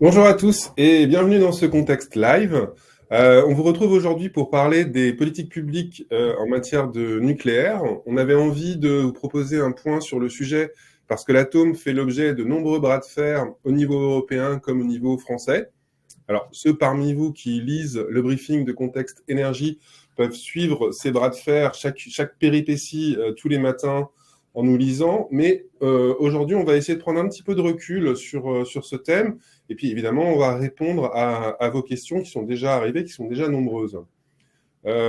Bonjour à tous et bienvenue dans ce contexte live. On vous retrouve aujourd'hui pour parler des politiques publiques en matière de nucléaire. On avait envie de vous proposer un point sur le sujet parce que l'atome fait l'objet de nombreux bras de fer au niveau européen comme au niveau français. Alors, ceux parmi vous qui lisent le briefing de Contexte Énergie peuvent suivre ces bras de fer, chaque péripétie tous les matins en nous lisant. Mais aujourd'hui, on va essayer de prendre un petit peu de recul sur ce thème. Et puis, évidemment, on va répondre à vos questions qui sont déjà arrivées, qui sont déjà nombreuses.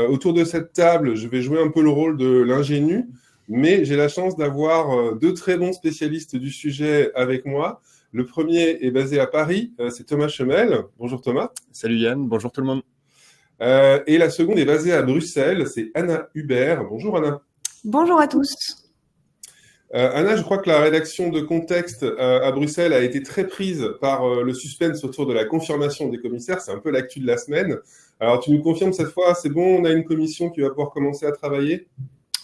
Autour de cette table, je vais jouer un peu le rôle de l'ingénu, mais j'ai la chance d'avoir deux très bons spécialistes du sujet avec moi. Le premier est basé à Paris, c'est Thomas Chemel. Bonjour Thomas. Salut Yann, bonjour tout le monde. Et la seconde est basée à Bruxelles, c'est Anna Hubert. Bonjour Anna. Bonjour à tous. Anna, je crois que la rédaction de Contexte à Bruxelles a été très prise par le suspense autour de la confirmation des commissaires. C'est un peu l'actu de la semaine. Alors, tu nous confirmes cette fois, c'est bon, on a une commission qui va pouvoir commencer à travailler ?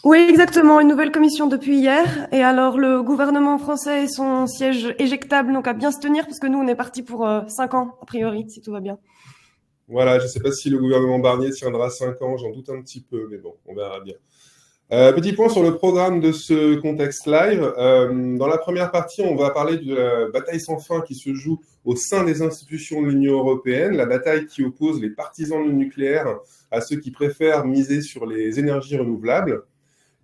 Oui, exactement, une nouvelle commission depuis hier. Et alors, le gouvernement français et son siège éjectable, donc à bien se tenir, parce que nous, on est parti pour 5 ans, a priori, si tout va bien. Voilà, je ne sais pas si le gouvernement Barnier tiendra 5 ans, j'en doute un petit peu, mais bon, on verra bien. Petit point sur le programme de ce contexte live. Dans la première partie, on va parler de la bataille sans fin qui se joue au sein des institutions de l'Union européenne, la bataille qui oppose les partisans du nucléaire à ceux qui préfèrent miser sur les énergies renouvelables.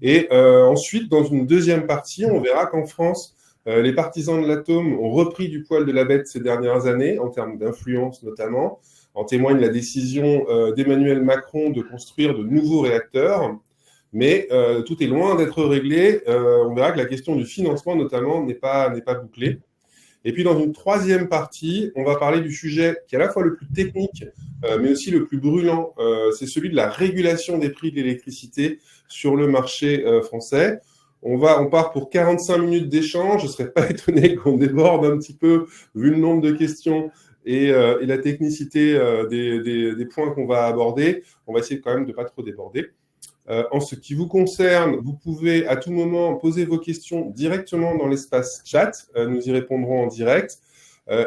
Et ensuite, dans une deuxième partie, on verra qu'en France, les partisans de l'atome ont repris du poil de la bête ces dernières années, en termes d'influence notamment. En témoigne la décision d'Emmanuel Macron de construire de nouveaux réacteurs. Mais tout est loin d'être réglé. On verra que la question du financement, notamment, n'est pas bouclée. Et puis, dans une troisième partie, on va parler du sujet qui est à la fois le plus technique, mais aussi le plus brûlant. C'est celui de la régulation des prix de l'électricité sur le marché français. On part pour 45 minutes d'échange. Je ne serais pas étonné qu'on déborde un petit peu, vu le nombre de questions et la technicité des points qu'on va aborder. On va essayer quand même de ne pas trop déborder. En ce qui vous concerne, vous pouvez à tout moment poser vos questions directement dans l'espace chat. Nous y répondrons en direct.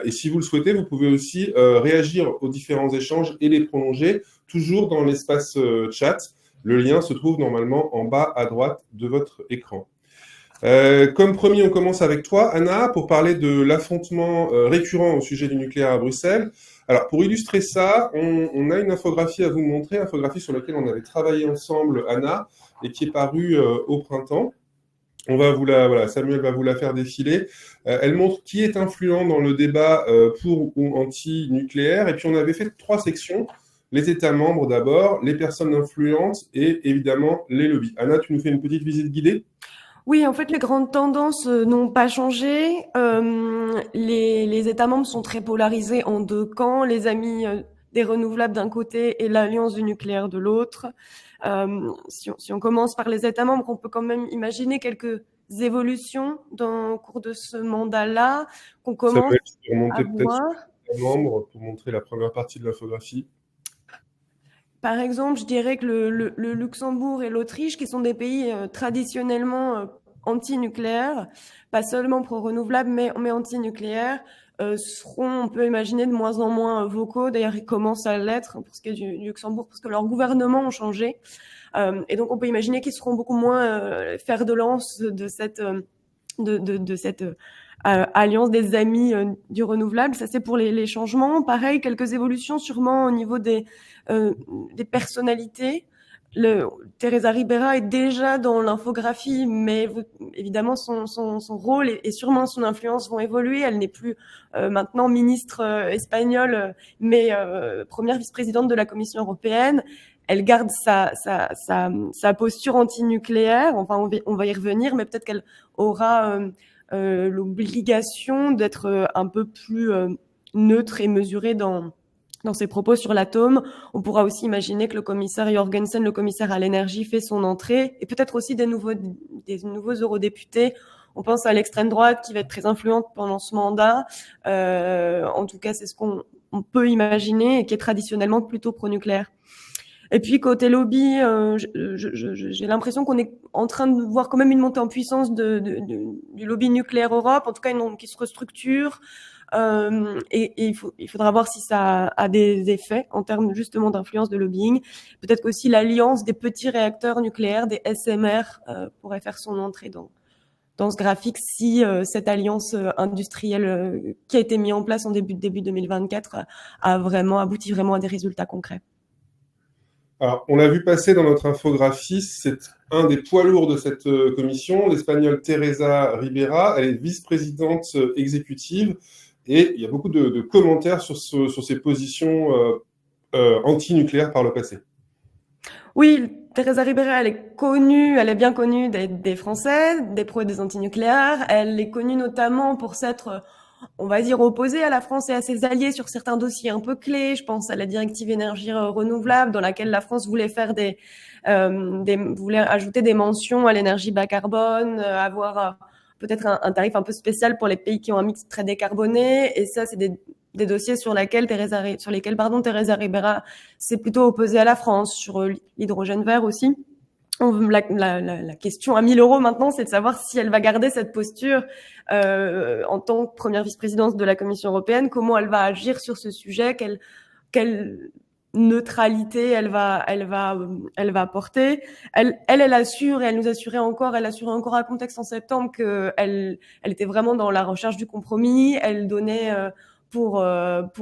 Et si vous le souhaitez, vous pouvez aussi réagir aux différents échanges et les prolonger, toujours dans l'espace chat. Le lien se trouve normalement en bas à droite de votre écran. Comme promis, on commence avec toi, Anna, pour parler de l'affrontement récurrent au sujet du nucléaire à Bruxelles. Alors, pour illustrer ça, on a une infographie à vous montrer, infographie sur laquelle on avait travaillé ensemble, Anna, et qui est parue au printemps. Samuel va vous la faire défiler. Elle montre qui est influent dans le débat pour ou anti-nucléaire. Et puis, on avait fait 3 sections. Les États membres d'abord, les personnes influentes et évidemment les lobbies. Anna, tu nous fais une petite visite guidée ? Oui, en fait, les grandes tendances n'ont pas changé. Les États membres sont très polarisés en 2 camps, les amis des renouvelables d'un côté et l'alliance du nucléaire de l'autre. Si on commence par les États membres, on peut quand même imaginer quelques évolutions au cours de ce mandat-là qu'on commence à voir. États membres pour montrer la première partie de l'infographie. Par exemple, je dirais que le Luxembourg et l'Autriche, qui sont des pays traditionnellement anti-nucléaires, pas seulement pro-renouvelables, mais anti-nucléaires, seront, on peut imaginer, de moins en moins vocaux. D'ailleurs, ils commencent à l'être pour ce qui est du Luxembourg, parce que leurs gouvernements ont changé. Et donc, on peut imaginer qu'ils seront beaucoup moins fer de lance de cette alliance des amis du renouvelable. Ça, c'est pour les changements. Pareil, quelques évolutions sûrement au niveau des personnalités. Teresa Ribera est déjà dans l'infographie, mais évidemment son rôle et sûrement son influence vont évoluer. Elle n'est plus maintenant ministre espagnole, mais première vice-présidente de la Commission européenne. Elle garde sa posture anti-nucléaire. Enfin, on va y revenir, mais peut-être qu'elle aura l'obligation d'être un peu plus neutre et mesurée dans ses propos sur l'atome. On pourra aussi imaginer que le commissaire Jorgensen, le commissaire à l'énergie, fait son entrée, et peut-être aussi des nouveaux eurodéputés. On pense à l'extrême droite qui va être très influente pendant ce mandat. En tout cas, c'est ce qu'on peut imaginer et qui est traditionnellement plutôt pro-nucléaire. Et puis côté lobby, j'ai l'impression qu'on est en train de voir quand même une montée en puissance du lobby nucléaire Europe, en tout cas qui se restructure. Et il faudra voir si ça a des effets en termes justement d'influence de lobbying. Peut-être qu'aussi l'alliance des petits réacteurs nucléaires, des SMR, pourrait faire son entrée dans ce graphique si cette alliance industrielle qui a été mise en place en début 2024 a vraiment abouti vraiment à des résultats concrets. Alors, on l'a vu passer dans notre infographie, c'est un des poids lourds de cette commission, l'Espagnole Teresa Ribera. Elle est vice-présidente exécutive et il y a beaucoup de commentaires sur ses positions anti-nucléaires par le passé. Oui, Teresa Ribera, elle est bien connue des Français, des pro et des anti-nucléaires. Elle est connue notamment pour s'être, on va dire, opposée à la France et à ses alliés sur certains dossiers un peu clés. Je pense à la directive énergie renouvelable, dans laquelle la France voulait faire voulait ajouter des mentions à l'énergie bas carbone, avoir peut-être un tarif un peu spécial pour les pays qui ont un mix très décarboné. Et ça, c'est des dossiers sur lesquels Teresa Ribera s'est plutôt opposée à la France, sur l'hydrogène vert aussi. La question à 1000 € maintenant, c'est de savoir si elle va garder cette posture en tant que première vice-présidente de la Commission européenne, comment elle va agir sur ce sujet, quelle neutralité elle va apporter. Elle assure, et elle nous assurait encore, elle assurait encore à Contexte en septembre qu'elle était vraiment dans la recherche du compromis. Elle donnait pour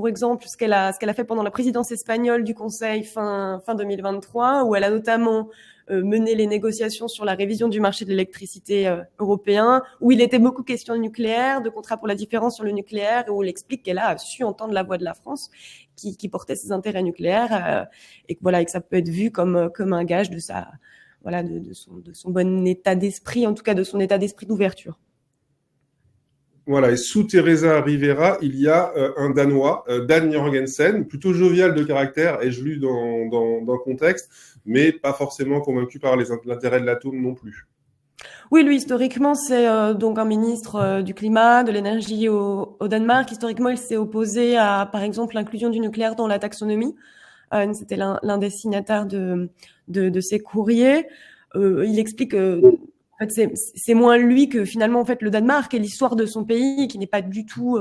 exemple ce qu'elle a fait pendant la présidence espagnole du Conseil fin 2023, où elle a notamment mené les négociations sur la révision du marché de l'électricité européen, où il était beaucoup question de nucléaire, de contrat pour la différence sur le nucléaire, et où elle explique qu'elle a su entendre la voix de la France qui portait ses intérêts nucléaires, et que ça peut être vu comme un gage de son bon état d'esprit, en tout cas de son état d'esprit d'ouverture. Voilà, et sous Teresa Ribera, il y a un Danois, Dan Jorgensen, plutôt jovial de caractère, ai-je lu dans Contexte, mais pas forcément convaincu par l'intérêt de l'atome non plus. Oui, lui, historiquement, c'est donc un ministre du climat, de l'énergie au Danemark. Historiquement, il s'est opposé à, par exemple, l'inclusion du nucléaire dans la taxonomie. C'était l'un des signataires de ces courriers. Il explique en fait, c'est moins lui que finalement en fait le Danemark et l'histoire de son pays qui n'est pas du tout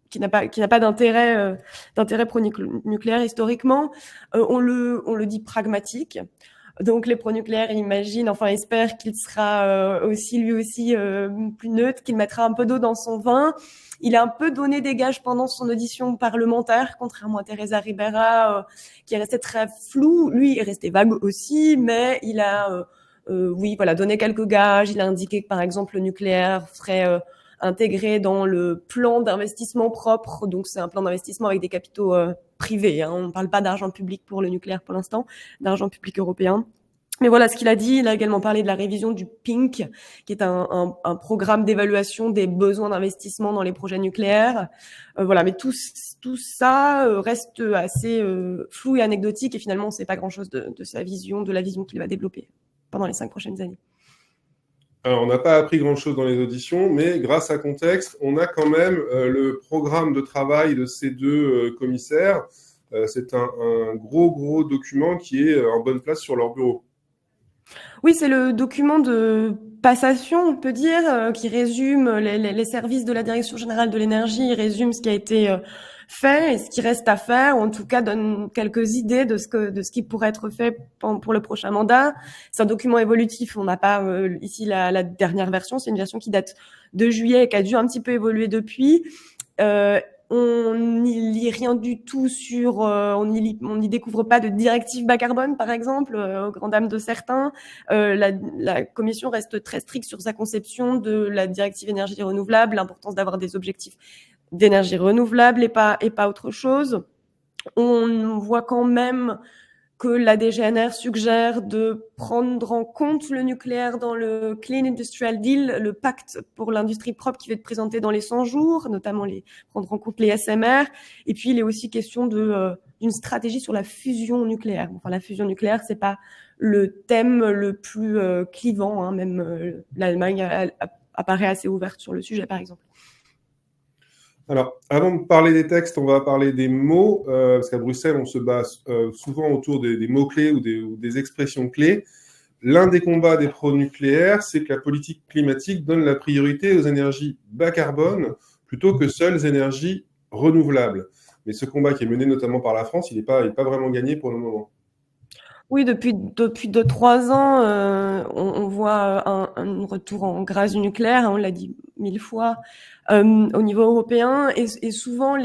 qui n'a pas d'intérêt pro-nucléaire historiquement. On le dit pragmatique. Donc les pro-nucléaires espèrent qu'il sera lui aussi plus neutre, qu'il mettra un peu d'eau dans son vin. Il a un peu donné des gages pendant son audition parlementaire, contrairement à Teresa Ribera, qui est restée très floue. Lui est resté vague aussi, mais il a donné quelques gages. Il a indiqué que, par exemple, le nucléaire serait intégré dans le plan d'investissement propre. Donc, c'est un plan d'investissement avec des capitaux privés. Hein. On ne parle pas d'argent public pour le nucléaire pour l'instant, d'argent public européen. Mais voilà ce qu'il a dit. Il a également parlé de la révision du PINC, qui est un programme d'évaluation des besoins d'investissement dans les projets nucléaires. Mais tout ça reste assez flou et anecdotique. Et finalement, on ne sait pas grand-chose de sa vision, de la vision qu'il va développer pendant les 5 prochaines années. Alors, on n'a pas appris grand-chose dans les auditions, mais grâce à Contexte, on a quand même le programme de travail de ces deux commissaires. C'est un gros document qui est en bonne place sur leur bureau. Oui, c'est le document de passation, on peut dire, qui résume les services de la Direction générale de l'énergie, il résume ce qui a été fait et ce qui reste à faire, ou en tout cas donne quelques idées de ce qui pourrait être fait pour le prochain mandat. C'est un document évolutif, on n'a pas ici la dernière version, c'est une version qui date de juillet et qui a dû un petit peu évoluer depuis. On n'y lit rien du tout on n'y découvre pas de directive bas carbone, par exemple, aux grandes dames de certains. La Commission reste très stricte sur sa conception de la directive énergie renouvelable, l'importance d'avoir des objectifs d'énergie renouvelable et pas autre chose. On voit quand même que la DGNR suggère de prendre en compte le nucléaire dans le Clean Industrial Deal, le pacte pour l'industrie propre qui va être présenté dans les 100 jours, notamment prendre en compte les SMR. Et puis, il est aussi question d'une stratégie sur la fusion nucléaire. Enfin, la fusion nucléaire, c'est pas le thème le plus clivant, hein. Même l'Allemagne apparaît assez ouverte sur le sujet, par exemple. Alors, avant de parler des textes, on va parler des mots, parce qu'à Bruxelles, on se base souvent autour des mots-clés ou des expressions clés. L'un des combats des pro-nucléaires, c'est que la politique climatique donne la priorité aux énergies bas carbone plutôt que seules énergies renouvelables. Mais ce combat qui est mené notamment par la France, il n'est pas vraiment gagné pour le moment. Oui, depuis 2-3 ans, on voit un retour en grâce du nucléaire, hein, on l'a dit 1000 fois, au niveau européen. Et souvent,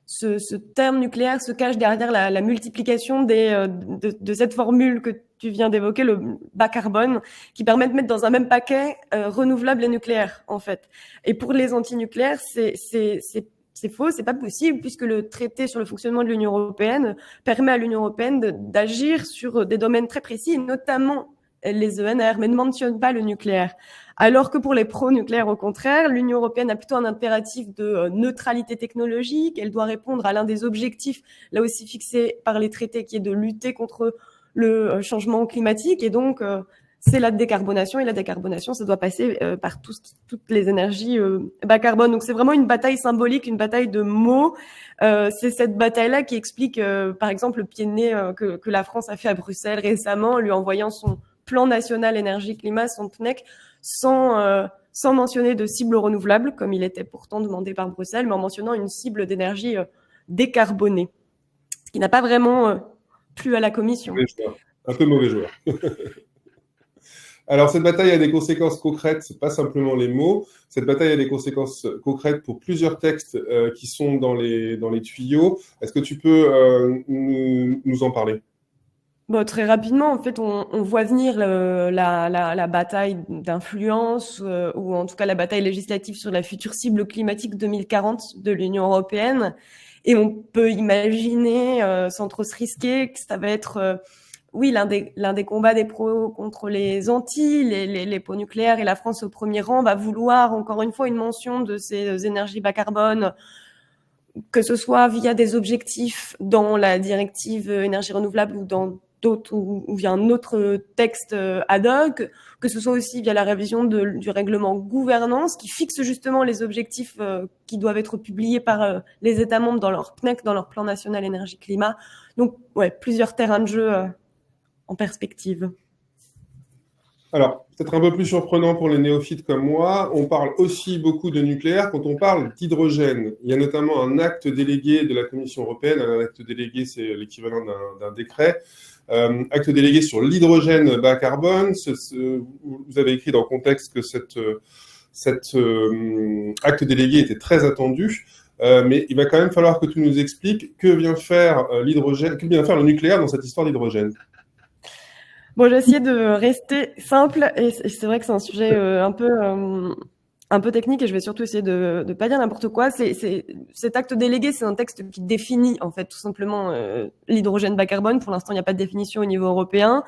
ce terme nucléaire se cache derrière la multiplication de cette formule que tu viens d'évoquer, le bas carbone, qui permet de mettre dans un même paquet renouvelable et nucléaire, en fait. Et pour les antinucléaires, c'est faux, c'est pas possible, puisque le traité sur le fonctionnement de l'Union européenne permet à l'Union européenne d'agir sur des domaines très précis, notamment les ENR, mais ne mentionne pas le nucléaire. Alors que pour les pro-nucléaires, au contraire, l'Union européenne a plutôt un impératif de neutralité technologique. Elle doit répondre à l'un des objectifs, là aussi fixés par les traités, qui est de lutter contre le changement climatique. Et donc, c'est la décarbonation. Et la décarbonation, ça doit passer par toutes les énergies bas carbone. Donc, c'est vraiment une bataille symbolique, une bataille de mots. C'est cette bataille-là qui explique, par exemple, le pied de nez que la France a fait à Bruxelles récemment, en lui envoyant son plan national énergie-climat, son PNEC, sans mentionner de cible renouvelable, comme il était pourtant demandé par Bruxelles, mais en mentionnant une cible d'énergie décarbonée, ce qui n'a pas vraiment plu à la Commission. Un peu mauvais joueur. Alors, cette bataille a des conséquences concrètes, c'est pas simplement les mots. Cette bataille a des conséquences concrètes pour plusieurs textes qui sont dans les tuyaux. Est-ce que tu peux nous en parler ? Bon, très rapidement, en fait, on voit venir la bataille d'influence, ou en tout cas la bataille législative sur la future cible climatique 2040 de l'Union européenne. Et on peut imaginer, sans trop se risquer, que ça va être, oui, l'un des combats des pros contre les anti, les pots nucléaires, et la France au premier rang va vouloir, encore une fois, une mention de ces énergies bas carbone, que ce soit via des objectifs dans la directive énergie renouvelable ou dans d'autres, ou via un autre texte ad hoc, que ce soit aussi via la révision du règlement gouvernance qui fixe justement les objectifs qui doivent être publiés par les États membres dans leur PNEC, dans leur plan national énergie-climat. Donc, ouais, plusieurs terrains de jeu en perspective. Alors, peut-être un peu plus surprenant pour les néophytes comme moi, on parle aussi beaucoup de nucléaire quand on parle d'hydrogène. Il y a notamment un acte délégué de la Commission européenne. Un acte délégué, c'est l'équivalent d'un décret. Acte délégué sur l'hydrogène bas carbone. Vous avez écrit dans le contexte que cet acte délégué était très attendu. Mais il va quand même falloir que tu nous expliques que vient faire le nucléaire dans cette histoire d'hydrogène. Bon, j'ai essayé de rester simple, et c'est vrai que c'est un sujet un peu technique, et je vais surtout essayer de pas dire n'importe quoi. Cet acte délégué, c'est un texte qui définit en fait tout simplement l'hydrogène bas carbone. Pour l'instant, il n'y a pas de définition au niveau européen.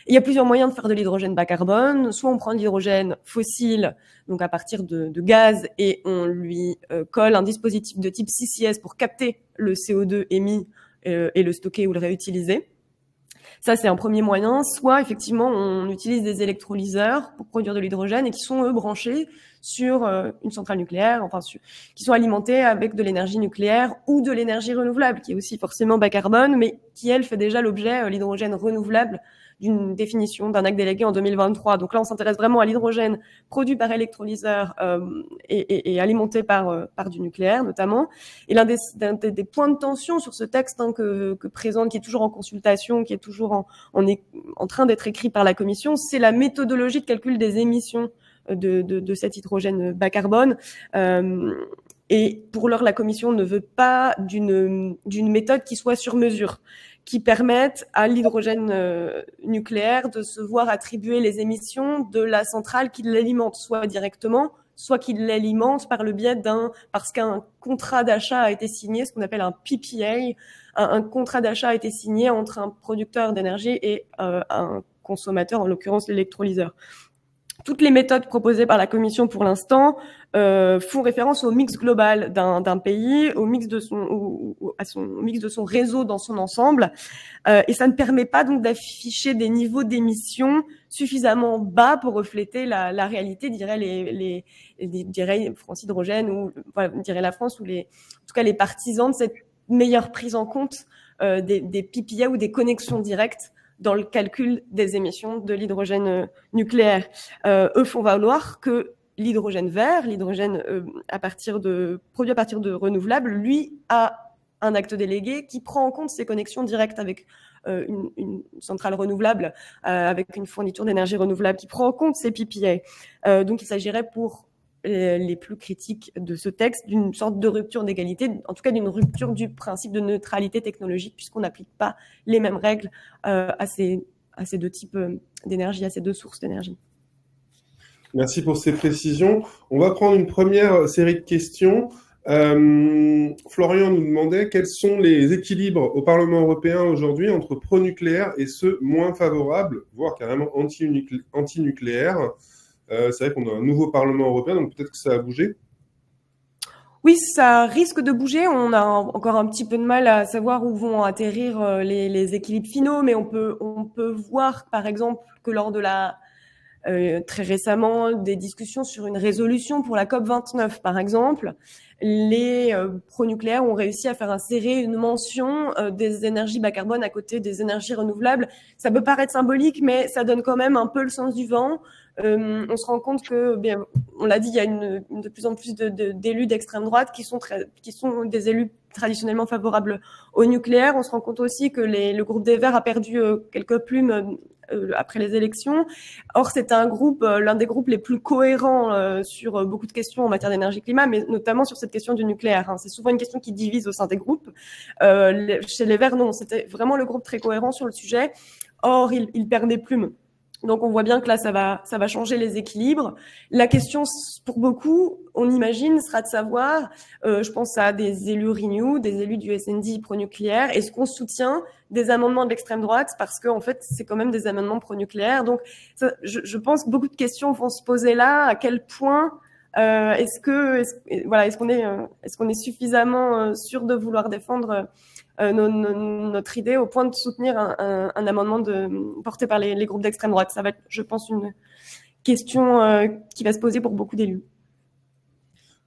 Et il y a plusieurs moyens de faire de l'hydrogène bas carbone. Soit on prend de l'hydrogène fossile, donc à partir de gaz, et on lui colle un dispositif de type CCS pour capter le CO2 émis et le stocker ou le réutiliser. Ça, c'est un premier moyen. Soit, effectivement, on utilise des électrolyseurs pour produire de l'hydrogène et qui sont, eux, branchés sur une centrale nucléaire, qui sont alimentés avec de l'énergie nucléaire ou de l'énergie renouvelable, qui est aussi forcément bas carbone, mais qui, elle, fait déjà l'objet, l'hydrogène renouvelable, d'une définition d'un acte délégué en 2023. Donc là, on s'intéresse vraiment à l'hydrogène produit par électrolyseur et alimenté par du nucléaire, notamment. Et l'un des points de tension sur ce texte que présente, qui est toujours en consultation, qui est toujours en train d'être écrit par la Commission, c'est la méthodologie de calcul des émissions de cet hydrogène bas carbone. Et pour l'heure, la Commission ne veut pas d'une méthode qui soit sur mesure, qui permette à l'hydrogène nucléaire de se voir attribuer les émissions de la centrale qui l'alimente, soit directement, soit qui l'alimente par le biais parce qu'un contrat d'achat a été signé, ce qu'on appelle un PPA, un contrat d'achat a été signé entre un producteur d'énergie et un consommateur, en l'occurrence l'électrolyseur. Toutes les méthodes proposées par la Commission pour l'instant font référence au mix global d'un pays, au mix de son réseau dans son ensemble, et ça ne permet pas donc d'afficher des niveaux d'émissions suffisamment bas pour refléter la réalité, dirait France Hydrogène, ou voilà, dirait la France, ou en tout cas les partisans de cette meilleure prise en compte des PPA ou des connexions directes dans le calcul des émissions de l'hydrogène nucléaire. Eux font valoir que l'hydrogène vert, l'hydrogène produit à partir de renouvelables, lui a un acte délégué qui prend en compte ces connexions directes avec une centrale renouvelable, avec une fourniture d'énergie renouvelable qui prend en compte ces PPA. Donc il s'agirait pour les plus critiques de ce texte d'une sorte de rupture d'égalité, en tout cas d'une rupture du principe de neutralité technologique, puisqu'on n'applique pas les mêmes règles à ces deux types d'énergie, à ces deux sources d'énergie. Merci pour ces précisions. On va prendre une première série de questions. Florian nous demandait quels sont les équilibres au Parlement européen aujourd'hui entre pro-nucléaire et ceux moins favorables, voire carrément anti-nucléaires. C'est vrai qu'on a un nouveau Parlement européen, donc peut-être que ça a bougé. Oui, ça risque de bouger. On a encore un petit peu de mal à savoir où vont atterrir les équilibres finaux, mais on peut voir, par exemple, que lors de très récemment, des discussions sur une résolution pour la COP29, par exemple, les pro-nucléaires ont réussi à faire insérer une mention des énergies bas carbone à côté des énergies renouvelables. Ça peut paraître symbolique, mais ça donne quand même un peu le sens du vent. On se rend compte que, bien, on l'a dit, il y a de plus en plus d'élus d'extrême droite qui sont des élus traditionnellement favorables au nucléaire. On se rend compte aussi que le groupe des Verts a perdu quelques plumes après les élections. Or, c'est l'un des groupes les plus cohérents sur beaucoup de questions en matière d'énergie-climat, mais notamment sur cette question du nucléaire. C'est souvent une question qui divise au sein des groupes. Chez les Verts, non, c'était vraiment le groupe très cohérent sur le sujet. Or, il perd des plumes. Donc, on voit bien que là, ça va changer les équilibres. La question, pour beaucoup, on imagine, sera de savoir, je pense à des élus Renew, des élus du SND pro-nucléaire, est-ce qu'on soutient des amendements de l'extrême droite parce que, en fait, c'est quand même des amendements pro-nucléaires. Donc, je pense que beaucoup de questions vont se poser là. À quel point est-ce qu'on est suffisamment sûr de vouloir défendre notre idée au point de soutenir un amendement porté par les groupes d'extrême droite. Ça va être, je pense, une question qui va se poser pour beaucoup d'élus.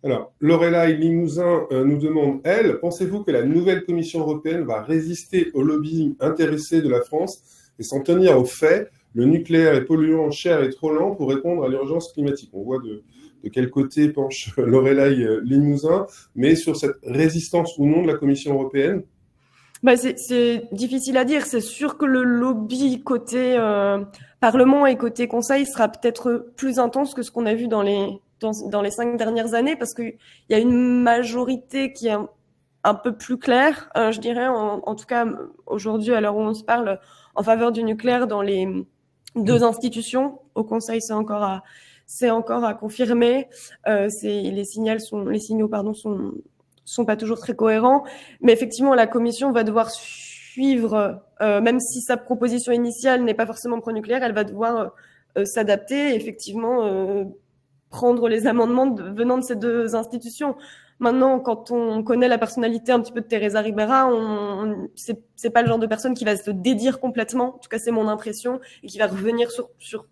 Alors, Lorelai Limousin nous demande, elle, pensez-vous que la nouvelle Commission européenne va résister au lobbying intéressé de la France et s'en tenir aux faits? Le nucléaire est polluant, cher et trop lent pour répondre à l'urgence climatique. On voit de quel côté penche Lorelai Limousin, mais sur cette résistance ou non de la Commission européenne? C'est difficile à dire. C'est sûr que le lobby côté Parlement et côté Conseil sera peut-être plus intense que ce qu'on a vu dans les 5 dernières années, parce qu'il y a une majorité qui est un peu plus claire, je dirais, en tout cas aujourd'hui, à l'heure où on se parle, en faveur du nucléaire dans les deux institutions. Au Conseil, c'est encore à confirmer. Les signaux sont pas toujours très cohérents, mais effectivement, la Commission va devoir suivre, même si sa proposition initiale n'est pas forcément pro-nucléaire, elle va devoir s'adapter et effectivement prendre les amendements venant de ces deux institutions. Maintenant, quand on connaît la personnalité un petit peu de Teresa Ribera, c'est pas le genre de personne qui va se dédire complètement, en tout cas c'est mon impression, et qui va revenir sur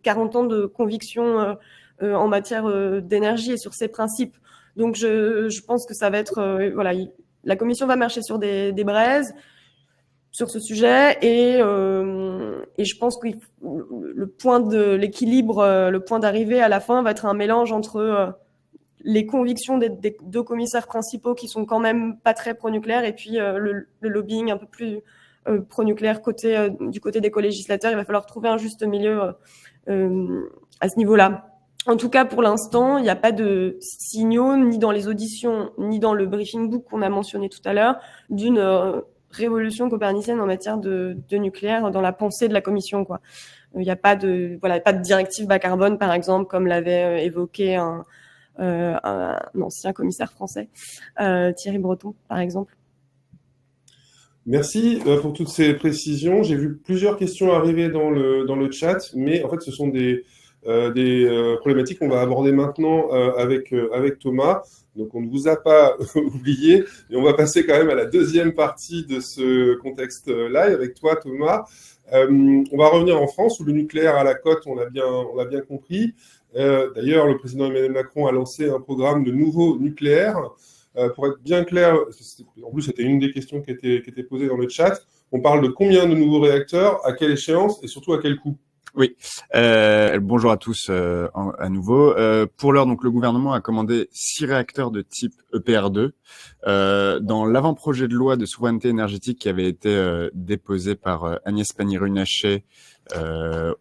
40 ans de conviction en matière d'énergie et sur ses principes. Donc je pense que ça va être la Commission va marcher sur des braises sur ce sujet et je pense que le point de l'équilibre, le point d'arrivée à la fin va être un mélange entre les convictions des deux commissaires principaux qui sont quand même pas très pro-nucléaires et puis le lobbying un peu plus pro-nucléaire du côté des co-législateurs. Il va falloir trouver un juste milieu à ce niveau-là. En tout cas, pour l'instant, il n'y a pas de signaux, ni dans les auditions, ni dans le briefing book qu'on a mentionné tout à l'heure, d'une révolution copernicienne en matière de nucléaire dans la pensée de la Commission, quoi. Il n'y a pas de directive bas carbone, par exemple, comme l'avait évoqué un ancien commissaire français, Thierry Breton, par exemple. Merci pour toutes ces précisions. J'ai vu plusieurs questions arriver dans le chat, mais en fait, ce sont des problématiques qu'on va aborder maintenant avec Thomas. Donc, on ne vous a pas oublié et on va passer quand même à la deuxième partie de ce contexte live avec toi, Thomas. On va revenir en France où le nucléaire à la cote, on l'a bien compris. D'ailleurs, le président Emmanuel Macron a lancé un programme de nouveau nucléaire. Pour être bien clair, en plus, c'était une des questions qui était posée dans le chat. On parle de combien de nouveaux réacteurs, à quelle échéance et surtout à quel coût? Oui, bonjour à tous à nouveau. Pour l'heure, donc le gouvernement a commandé 6 réacteurs de type EPR2. Dans l'avant-projet de loi de souveraineté énergétique qui avait été déposé par Agnès Pannier-Runacher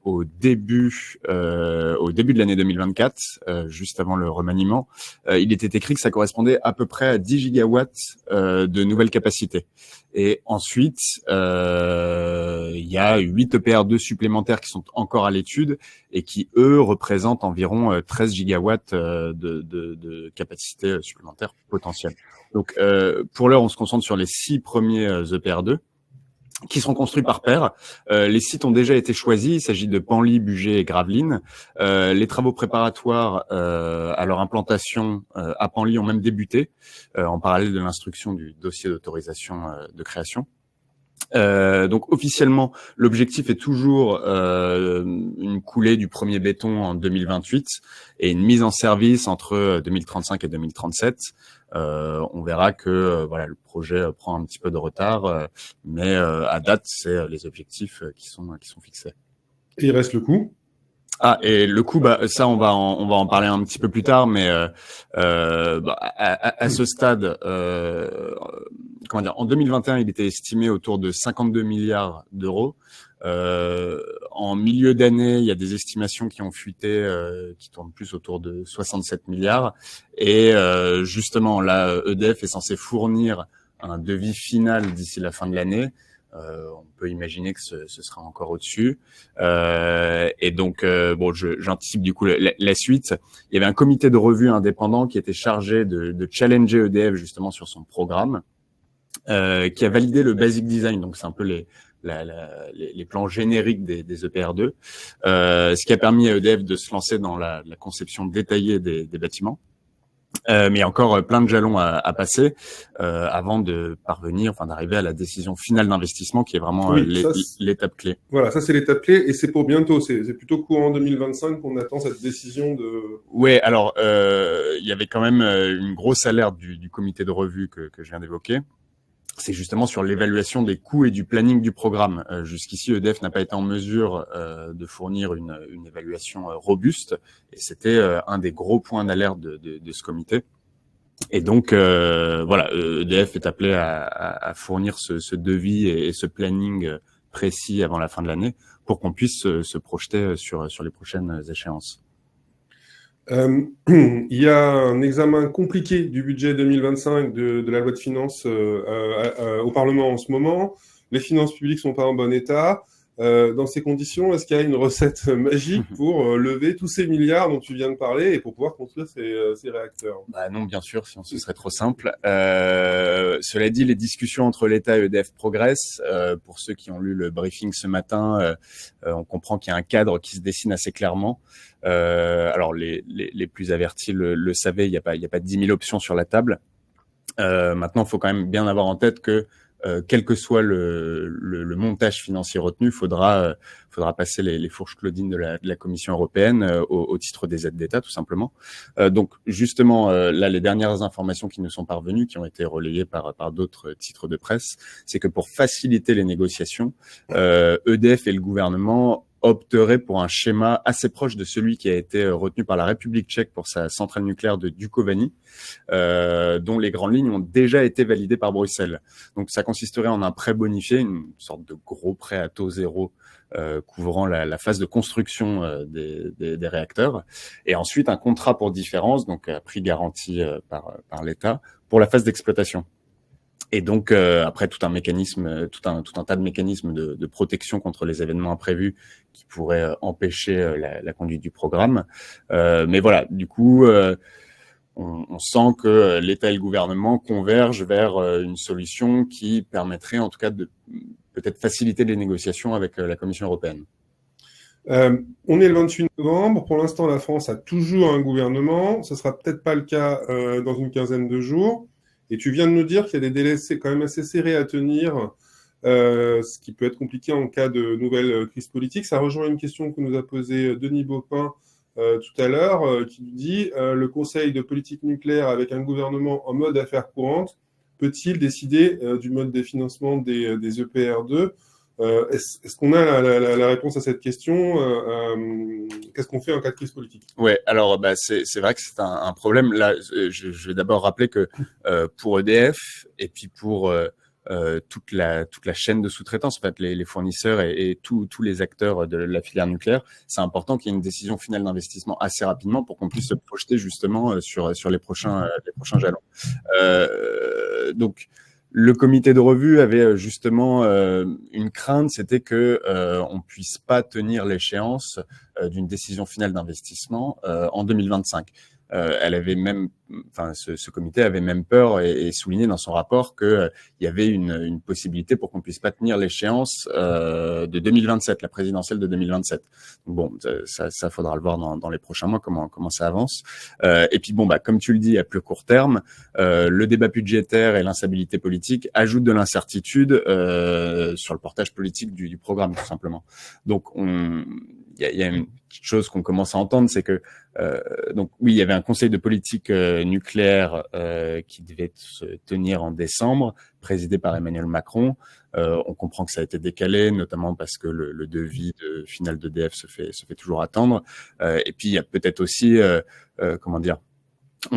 au début de l'année 2024, juste avant le remaniement, il était écrit que ça correspondait à peu près à 10 gigawatts de nouvelles capacités. Et ensuite, il y a 8 EPR2 supplémentaires qui sont encore à l'étude et qui, eux, représentent environ 13 gigawatts de capacité supplémentaire potentielle. Donc, pour l'heure, on se concentre sur les 6 premiers EPR2 qui seront construits par paire. Les sites ont déjà été choisis. Il s'agit de Penly, Bugey et Gravelines. Les travaux préparatoires à leur implantation à Penly ont même débuté en parallèle de l'instruction du dossier d'autorisation de création. Donc officiellement, l'objectif est toujours une coulée du premier béton en 2028 et une mise en service entre 2035 et 2037. On verra que voilà, le projet prend un petit peu de retard, mais à date, c'est les objectifs qui sont fixés. Et il reste le coût. Ah, et le coût, bah, ça, on va en parler un petit peu plus tard, mais à ce stade, comment dire, en 2021, il était estimé autour de 52 milliards d'euros. En milieu d'année, il y a des estimations qui ont fuité, qui tournent plus autour de 67 milliards. Et justement, là, EDF est censé fournir un devis final d'ici la fin de l'année. On peut imaginer que ce sera encore au-dessus. Et donc, bon, j'anticipe du coup la suite. Il y avait un comité de revue indépendant qui était chargé de challenger EDF justement sur son programme, qui a validé le basic design. Donc, c'est un peu les plans génériques des EPR2, ce qui a permis à EDF de se lancer dans la conception détaillée des bâtiments. Mais il y a encore plein de jalons à passer avant de parvenir, enfin d'arriver à la décision finale d'investissement qui est vraiment l'étape clé. Voilà, ça c'est l'étape clé et c'est pour bientôt. C'est plutôt courant 2025 qu'on attend cette décision de. Ouais, alors il y avait quand même une grosse alerte du comité de revue que je viens d'évoquer. C'est justement sur l'évaluation des coûts et du planning du programme. Jusqu'ici, EDF n'a pas été en mesure de fournir une évaluation robuste, et c'était un des gros points d'alerte de ce comité. Et donc, voilà, EDF est appelé à fournir ce devis et ce planning précis avant la fin de l'année pour qu'on puisse se projeter sur les prochaines échéances. Il y a un examen compliqué du budget 2025 de la loi de finances au Parlement en ce moment. Les finances publiques sont pas en bon état. Dans ces conditions, est-ce qu'il y a une recette magique pour lever tous ces milliards dont tu viens de parler et pour pouvoir construire ces réacteurs? Bah non, bien sûr, sinon ce serait trop simple. Cela dit, les discussions entre l'État et EDF progressent. Pour ceux qui ont lu le briefing ce matin, on comprend qu'il y a un cadre qui se dessine assez clairement. Alors les plus avertis le savaient, il y a pas 10 000 options sur la table. Maintenant, il faut quand même bien avoir en tête que quel que soit le montage financier retenu, faudra passer les fourches claudines de la Commission européenne au titre des aides d'État, tout simplement. Donc justement, là, les dernières informations qui nous sont parvenues, qui ont été relayées par d'autres titres de presse, c'est que pour faciliter les négociations, EDF et le gouvernement opterait pour un schéma assez proche de celui qui a été retenu par la République tchèque pour sa centrale nucléaire de Dukovany, dont les grandes lignes ont déjà été validées par Bruxelles. Donc ça consisterait en un prêt bonifié, une sorte de gros prêt à taux zéro couvrant la phase de construction des réacteurs, et ensuite un contrat pour différence, donc à prix garanti par l'État, pour la phase d'exploitation. Et donc après tout un mécanisme, tout un tas de mécanismes de protection contre les événements imprévus qui pourraient empêcher la conduite du programme. Mais voilà, du coup, on sent que l'État et le gouvernement convergent vers une solution qui permettrait en tout cas de peut-être faciliter les négociations avec la Commission européenne. On est le 28 novembre. Pour l'instant, la France a toujours un gouvernement. Ce sera peut-être pas le cas dans une quinzaine de jours. Et tu viens de nous dire qu'il y a des délais quand même assez serrés à tenir, ce qui peut être compliqué en cas de nouvelle crise politique. Ça rejoint une question que nous a posée Denis Baupin tout à l'heure, qui nous dit le Conseil de politique nucléaire avec un gouvernement en mode affaires courantes peut-il décider du mode de financement des EPR2 ? Est-ce qu'on a la réponse à cette question? Qu'est-ce qu'on fait en cas de crise politique? Ouais, alors c'est vrai que c'est un problème. Là, je vais d'abord rappeler que pour EDF et puis pour toute la chaîne de sous-traitance, en fait, les fournisseurs et tous les acteurs de la filière nucléaire, c'est important qu'il y ait une décision finale d'investissement assez rapidement pour qu'on puisse se projeter justement sur les prochains jalons. Donc le comité de revue avait justement une crainte, c'était que on puisse pas tenir l'échéance d'une décision finale d'investissement en 2025. Elle avait même, enfin, ce comité avait même peur et souligné dans son rapport que il y avait une possibilité pour qu'on puisse pas tenir l'échéance de 2027, la présidentielle de 2027. Donc bon, ça faudra le voir dans les prochains mois comment ça avance. Et puis bon, comme tu le dis, à plus court terme, le débat budgétaire et l'instabilité politique ajoutent de l'incertitude sur le portage politique du programme, tout simplement. Donc il y a une chose qu'on commence à entendre, c'est que donc oui, il y avait un conseil de politique nucléaire qui devait se tenir en décembre, présidé par Emmanuel Macron. On comprend que ça a été décalé, notamment parce que le devis final d'EDF se fait toujours attendre. Et puis il y a peut-être aussi comment dire,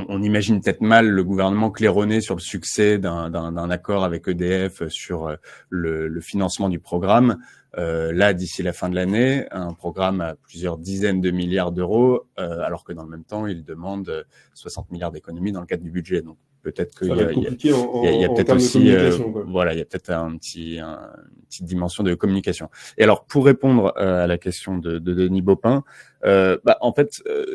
on imagine peut-être mal le gouvernement claironner sur le succès d'un accord avec EDF sur le financement du programme. Là, d'ici la fin de l'année, un programme à plusieurs dizaines de milliards d'euros, alors que dans le même temps, il demande 60 milliards d'économies dans le cadre du budget. Donc peut-être qu'il Ça va être compliqué il y a peut-être termes de aussi, communication, quoi. voilà, il y a peut-être une petite dimension de communication. Et alors, pour répondre à la question de Denis Baupin, en fait,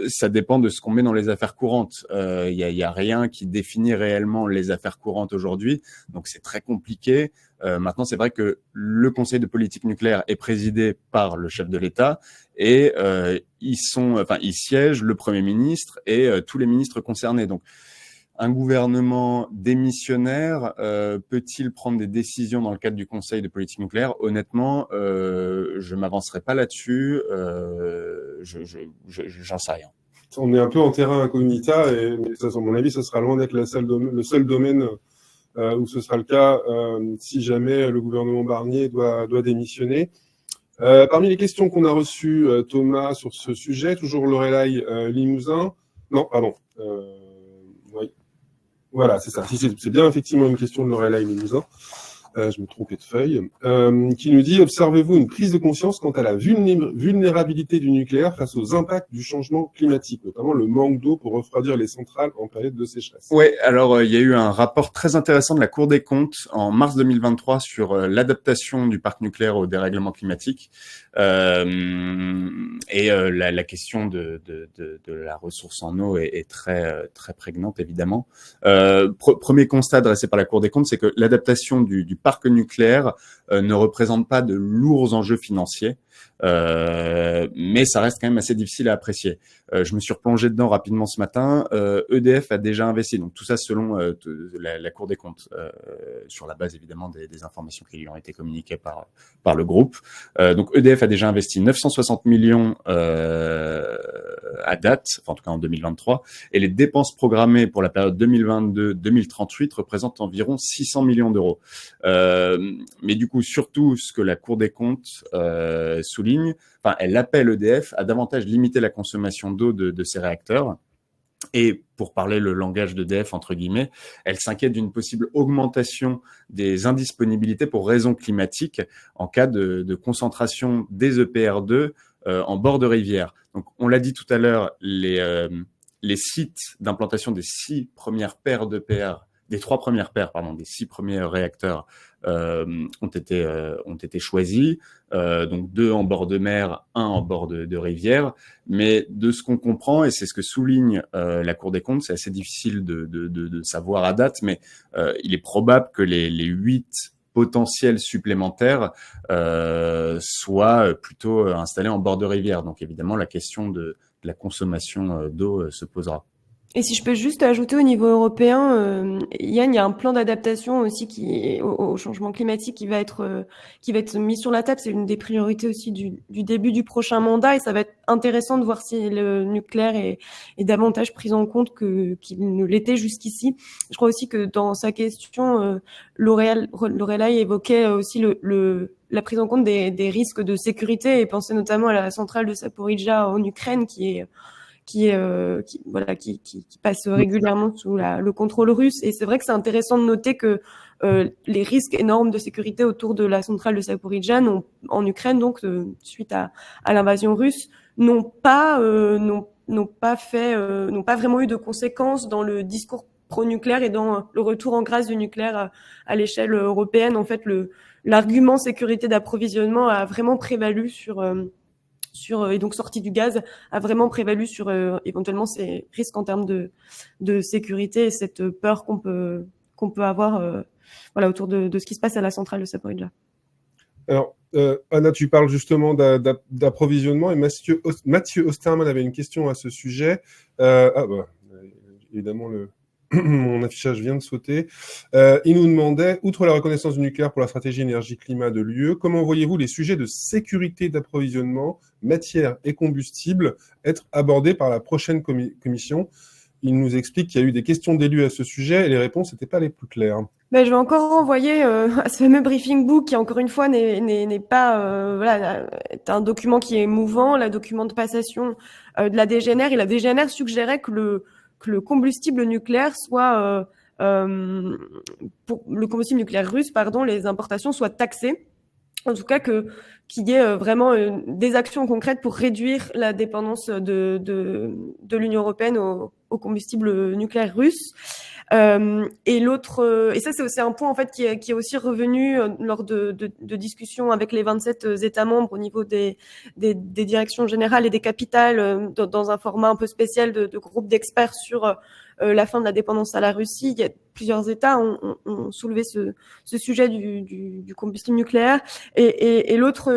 ça dépend de ce qu'on met dans les affaires courantes. Il y a rien qui définit réellement les affaires courantes aujourd'hui, donc c'est très compliqué. Maintenant, c'est vrai que le Conseil de politique nucléaire est présidé par le chef de l'État et ils siègent le Premier ministre et tous les ministres concernés. Donc, un gouvernement démissionnaire peut-il prendre des décisions dans le cadre du Conseil de politique nucléaire? Honnêtement, je m'avancerai pas là-dessus. J'en sais rien. On est un peu en terrain incognita, mais ça, à mon avis, ça sera loin d'être le seul domaine où ce sera le cas si jamais le gouvernement Barnier doit démissionner. Parmi les questions qu'on a reçues, Thomas, sur ce sujet, toujours Lorelai Limousin. Non, pardon. Oui. Voilà, c'est ça. C'est bien effectivement une question de Lorelai Limousin. Je me trompais de feuille. Qui nous dit: observez-vous une prise de conscience quant à la vulnérabilité du nucléaire face aux impacts du changement climatique, notamment le manque d'eau pour refroidir les centrales en période de sécheresse? Ouais, alors il y a eu un rapport très intéressant de la Cour des comptes en mars 2023 sur l'adaptation du parc nucléaire au dérèglement climatique et la question de la ressource en eau est très très prégnante évidemment. Premier constat dressé par la Cour des comptes, c'est que l'adaptation du parc nucléaire ne représente pas de lourds enjeux financiers, mais ça reste quand même assez difficile à apprécier. Je me suis replongé dedans rapidement ce matin. EDF a déjà investi, donc tout ça selon la Cour des comptes, sur la base évidemment des informations qui lui ont été communiquées par le groupe. Donc EDF a déjà investi 960 millions à date, enfin en tout cas en 2023, et les dépenses programmées pour la période 2022-2038 représentent environ 600 millions d'euros. Mais du coup, surtout ce que la Cour des comptes souligne, enfin, elle appelle EDF à davantage limiter la consommation d'eau de ses réacteurs. Et pour parler le langage d'EDF, entre guillemets, elle s'inquiète d'une possible augmentation des indisponibilités pour raisons climatiques en cas de concentration des EPR2 en bord de rivière. Donc, on l'a dit tout à l'heure, les sites d'implantation des 6 premières paires d'EPR, des 3 premières paires, pardon, des 6 premiers réacteurs ont été choisis, donc 2 en bord de mer, 1 en bord de rivière. Mais de ce qu'on comprend, et c'est ce que souligne la Cour des comptes, c'est assez difficile de savoir à date, mais il est probable que les 8 potentiels supplémentaires soient plutôt installés en bord de rivière. Donc évidemment, la question de la consommation d'eau se posera. Et si je peux juste ajouter au niveau européen, Yann, il y a un plan d'adaptation aussi au changement climatique qui va être mis sur la table. C'est une des priorités aussi du début du prochain mandat, et ça va être intéressant de voir si le nucléaire est davantage pris en compte qu'il ne l'était jusqu'ici. Je crois aussi que dans sa question, Lorelai évoquait aussi la prise en compte des risques de sécurité, et pensait notamment à la centrale de Zaporijia en Ukraine qui passe régulièrement sous le contrôle russe. Et c'est vrai que c'est intéressant de noter que les risques énormes de sécurité autour de la centrale de Zaporijia en Ukraine, donc suite à l'invasion russe, n'ont pas vraiment eu de conséquences dans le discours pro-nucléaire et dans le retour en grâce du nucléaire à l'échelle européenne. En fait, l'argument sécurité d'approvisionnement a vraiment prévalu et donc sortie du gaz a vraiment prévalu sur éventuellement ces risques en termes de sécurité et cette peur qu'on peut avoir autour de ce qui se passe à la centrale de Zaporijia. Alors, Anna, tu parles justement d'approvisionnement, et Mathieu Osterman avait une question à ce sujet. Évidemment, mon affichage vient de sauter. Il nous demandait, outre la reconnaissance du nucléaire pour la stratégie énergie-climat de l'UE, comment voyez-vous les sujets de sécurité d'approvisionnement, matières et combustibles être abordés par la prochaine commission? Il nous explique qu'il y a eu des questions d'élus à ce sujet et les réponses n'étaient pas les plus claires. Je vais encore renvoyer à ce fameux briefing book qui, encore une fois, n'est pas est un document qui est mouvant, le document de passation de la DGNR. Et la DGNR suggérait que le combustible nucléaire soit pour le combustible nucléaire russe, les importations soient taxées. En tout cas, qu'il y ait vraiment des actions concrètes pour réduire la dépendance de l'Union européenne au combustible nucléaire russe. Et ça, c'est aussi un point en fait qui est aussi revenu lors de discussions avec les 27 États membres au niveau des directions générales et des capitales dans un format un peu spécial de groupe d'experts sur la fin de la dépendance à la Russie. Il y a plusieurs États ont soulevé ce sujet du combustible nucléaire. Et l'autre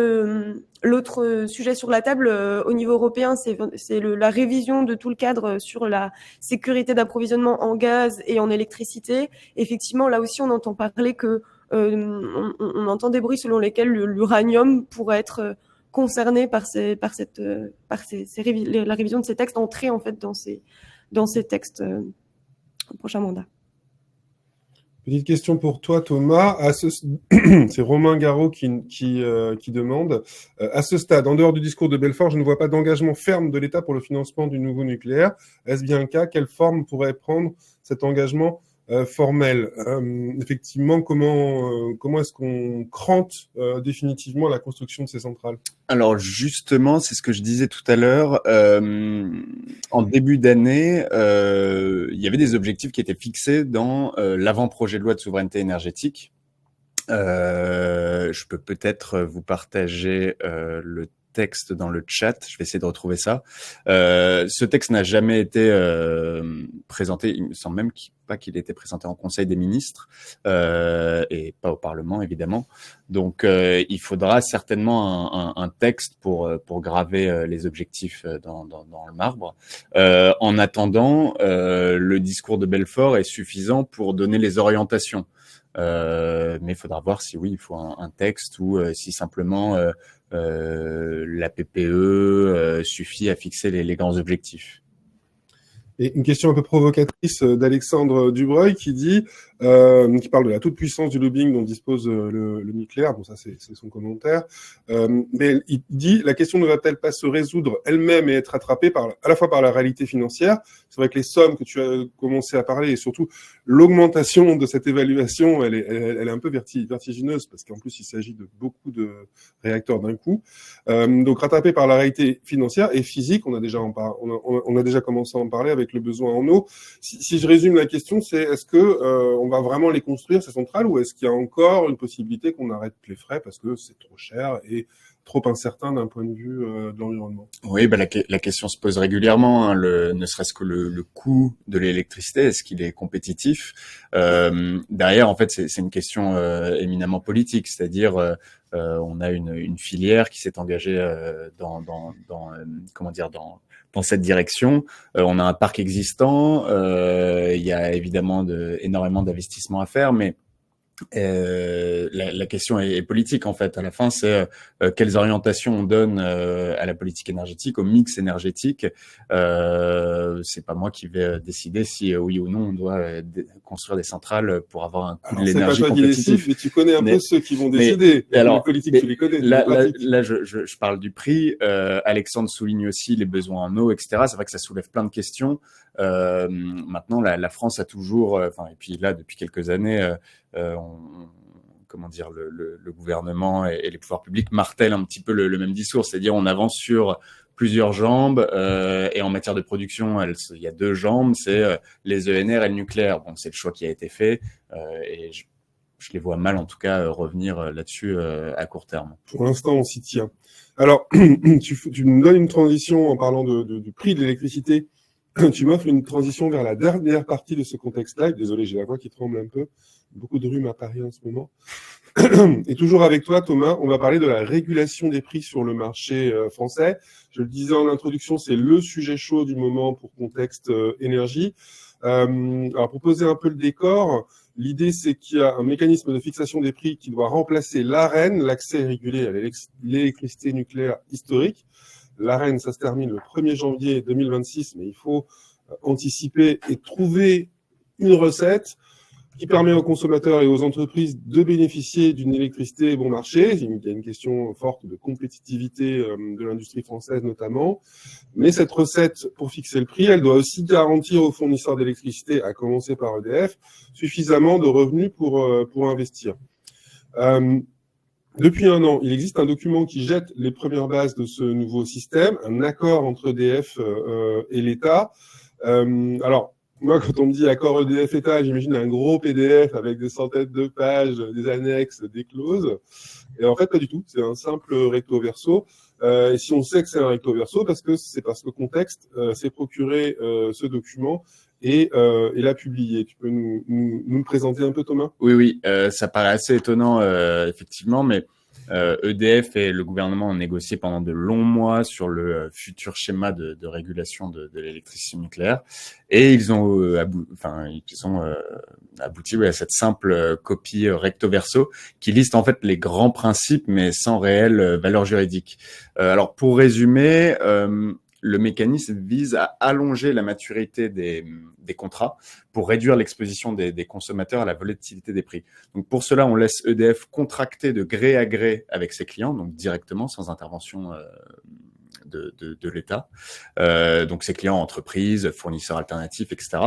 sujet sur la table au niveau européen, c'est la révision de tout le cadre sur la sécurité d'approvisionnement en gaz et en électricité. Effectivement, là aussi, on entend parler que on entend des bruits selon lesquels l'uranium pourrait être concerné par la révision de ces textes, entrée en fait dans ces textes au prochain mandat. Petite question pour toi, Thomas. C'est Romain Garot qui demande, à ce stade, en dehors du discours de Belfort, je ne vois pas d'engagement ferme de l'État pour le financement du nouveau nucléaire. Est-ce bien le cas? Quelle forme pourrait prendre cet engagement formel? Effectivement, comment est-ce qu'on crante définitivement la construction de ces centrales? Alors justement, c'est ce que je disais tout à l'heure. En début d'année, il y avait des objectifs qui étaient fixés dans l'avant-projet de loi de souveraineté énergétique. Je peux peut-être vous partager le texte dans le chat. Je vais essayer de retrouver ça. Ce texte n'a jamais été présenté. Il me semble même pas qu'il ait été présenté en Conseil des ministres et pas au Parlement, évidemment. Donc, il faudra certainement un texte pour graver les objectifs dans le marbre. En attendant, le discours de Belfort est suffisant pour donner les orientations. Mais il faudra voir si oui, il faut un texte ou si simplement la PPE suffit à fixer les grands objectifs. Et une question un peu provocatrice d'Alexandre Dubreuil qui parle de la toute-puissance du lobbying dont dispose le nucléaire. Bon, ça, c'est son commentaire. Mais il dit, la question ne va-t-elle pas se résoudre elle-même et être rattrapée à la fois par la réalité financière? C'est vrai que les sommes que tu as commencé à parler et surtout l'augmentation de cette évaluation, elle est un peu vertigineuse parce qu'en plus, il s'agit de beaucoup de réacteurs d'un coup. Donc, rattrapée par la réalité financière et physique, on a déjà commencé à en parler avec le besoin en eau. Si je résume la question, c'est est-ce que on va vraiment les construire, ces centrales, ou est-ce qu'il y a encore une possibilité qu'on arrête les frais parce que c'est trop cher et trop incertain d'un point de vue de l'environnement? Oui, la question se pose régulièrement, hein, ne serait-ce que le coût de l'électricité, est-ce qu'il est compétitif? Derrière, en fait, c'est une question éminemment politique, c'est-à-dire on a une filière qui s'est engagée dans dans cette direction. On a un parc existant, il y a évidemment énormément d'investissements à faire, mais la question est politique en fait. À la fin, c'est quelles orientations on donne à la politique énergétique, au mix énergétique. C'est pas moi qui vais décider si oui ou non on doit construire des centrales pour avoir un coût de l'énergie compétitif. C'est pas toi qui décide, mais tu connais un peu ceux qui vont décider. Alors, les politiques, tu les connais. Là, je parle du prix. Alexandre souligne aussi les besoins en eau, etc. C'est vrai que ça soulève plein de questions. Maintenant, la France a toujours, et puis là, depuis quelques années, comment dire, le gouvernement et les pouvoirs publics martèlent un petit peu le même discours, c'est-à-dire on avance sur plusieurs jambes et en matière de production, il y a 2 jambes, c'est les ENR et le nucléaire. Bon, c'est le choix qui a été fait et je les vois mal en tout cas revenir là-dessus à court terme. Pour l'instant, on s'y tient. Alors, tu me donnes une transition en parlant du prix de l'électricité. Tu m'offres une transition vers la dernière partie de ce contexte live. Désolé, j'ai la voix qui tremble un peu. Beaucoup de rhume à Paris en ce moment. Et toujours avec toi, Thomas, on va parler de la régulation des prix sur le marché français. Je le disais en introduction, c'est le sujet chaud du moment pour contexte énergie. Alors, pour poser un peu le décor, l'idée, c'est qu'il y a un mécanisme de fixation des prix qui doit remplacer l'AREN, l'accès régulé à l'électricité nucléaire historique. L'AREN, ça se termine le 1er janvier 2026, mais il faut anticiper et trouver une recette qui permet aux consommateurs et aux entreprises de bénéficier d'une électricité bon marché. Il y a une question forte de compétitivité de l'industrie française notamment. Mais cette recette, pour fixer le prix, elle doit aussi garantir aux fournisseurs d'électricité, à commencer par EDF, suffisamment de revenus pour investir. Depuis 1 an, il existe un document qui jette les premières bases de ce nouveau système, un accord entre EDF et l'État. Alors, moi, quand on me dit accord EDF-État, j'imagine un gros PDF avec des centaines de pages, des annexes, des clauses. Et en fait, pas du tout. C'est un simple recto verso. Et si on sait que c'est un recto verso, c'est parce que Contexte s'est procuré ce document et l'a publié. Tu peux nous le présenter un peu, Thomas ? Oui, ça paraît assez étonnant, effectivement, mais EDF et le gouvernement ont négocié pendant de longs mois sur le futur schéma de régulation de l'électricité nucléaire, et ils ont abouti à cette simple copie recto verso qui liste en fait les grands principes mais sans réelle valeur juridique. Alors pour résumer, le mécanisme vise à allonger la maturité des contrats pour réduire l'exposition des consommateurs à la volatilité des prix. Donc pour cela, on laisse EDF contracter de gré à gré avec ses clients, donc directement, sans intervention de l'État. Donc ses clients, entreprises, fournisseurs alternatifs, etc.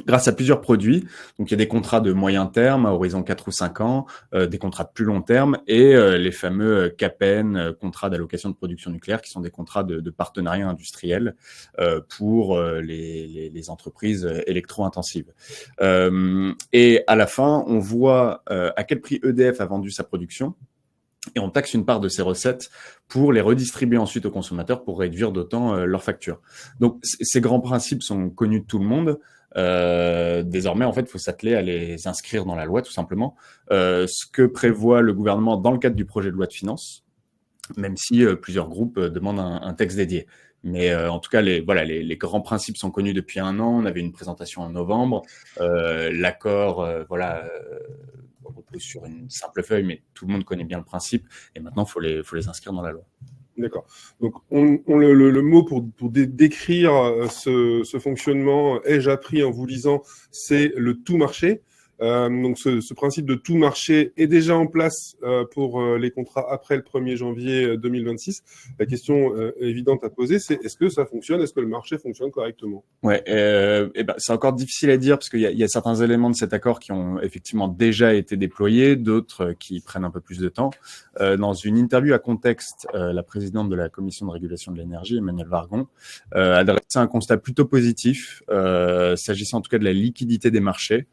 Grâce à plusieurs produits. Donc, il y a des contrats de moyen terme, à horizon 4 ou 5 ans, des contrats de plus long terme et les fameux CAPEN, contrats d'allocation de production nucléaire, qui sont des contrats de partenariat industriel pour les entreprises électro-intensives. Et à la fin, on voit à quel prix EDF a vendu sa production. Et on taxe une part de ces recettes pour les redistribuer ensuite aux consommateurs pour réduire d'autant leurs factures. Donc, ces grands principes sont connus de tout le monde. Désormais, en fait, il faut s'atteler à les inscrire dans la loi, tout simplement. Ce que prévoit le gouvernement dans le cadre du projet de loi de finances, même si plusieurs groupes demandent un texte dédié. Mais en tout cas, les grands principes sont connus depuis 1 an. On avait une présentation en novembre. L'accord, repose sur une simple feuille, mais tout le monde connaît bien le principe. Et maintenant, il faut les inscrire dans la loi. D'accord. Donc, le mot pour décrire ce fonctionnement, ai-je appris en vous lisant, c'est le tout marché. Donc, ce principe de tout marché est déjà en place pour les contrats après le 1er janvier 2026. La question évidente à poser, c'est est-ce que ça fonctionne ? Est-ce que le marché fonctionne correctement ? Ouais, c'est encore difficile à dire parce qu'il y a certains éléments de cet accord qui ont effectivement déjà été déployés, d'autres qui prennent un peu plus de temps. Dans une interview à Contexte, la présidente de la Commission de régulation de l'énergie, Emmanuelle Wargon, a dressé un constat plutôt positif, s'agissant en tout cas de la liquidité des marchés.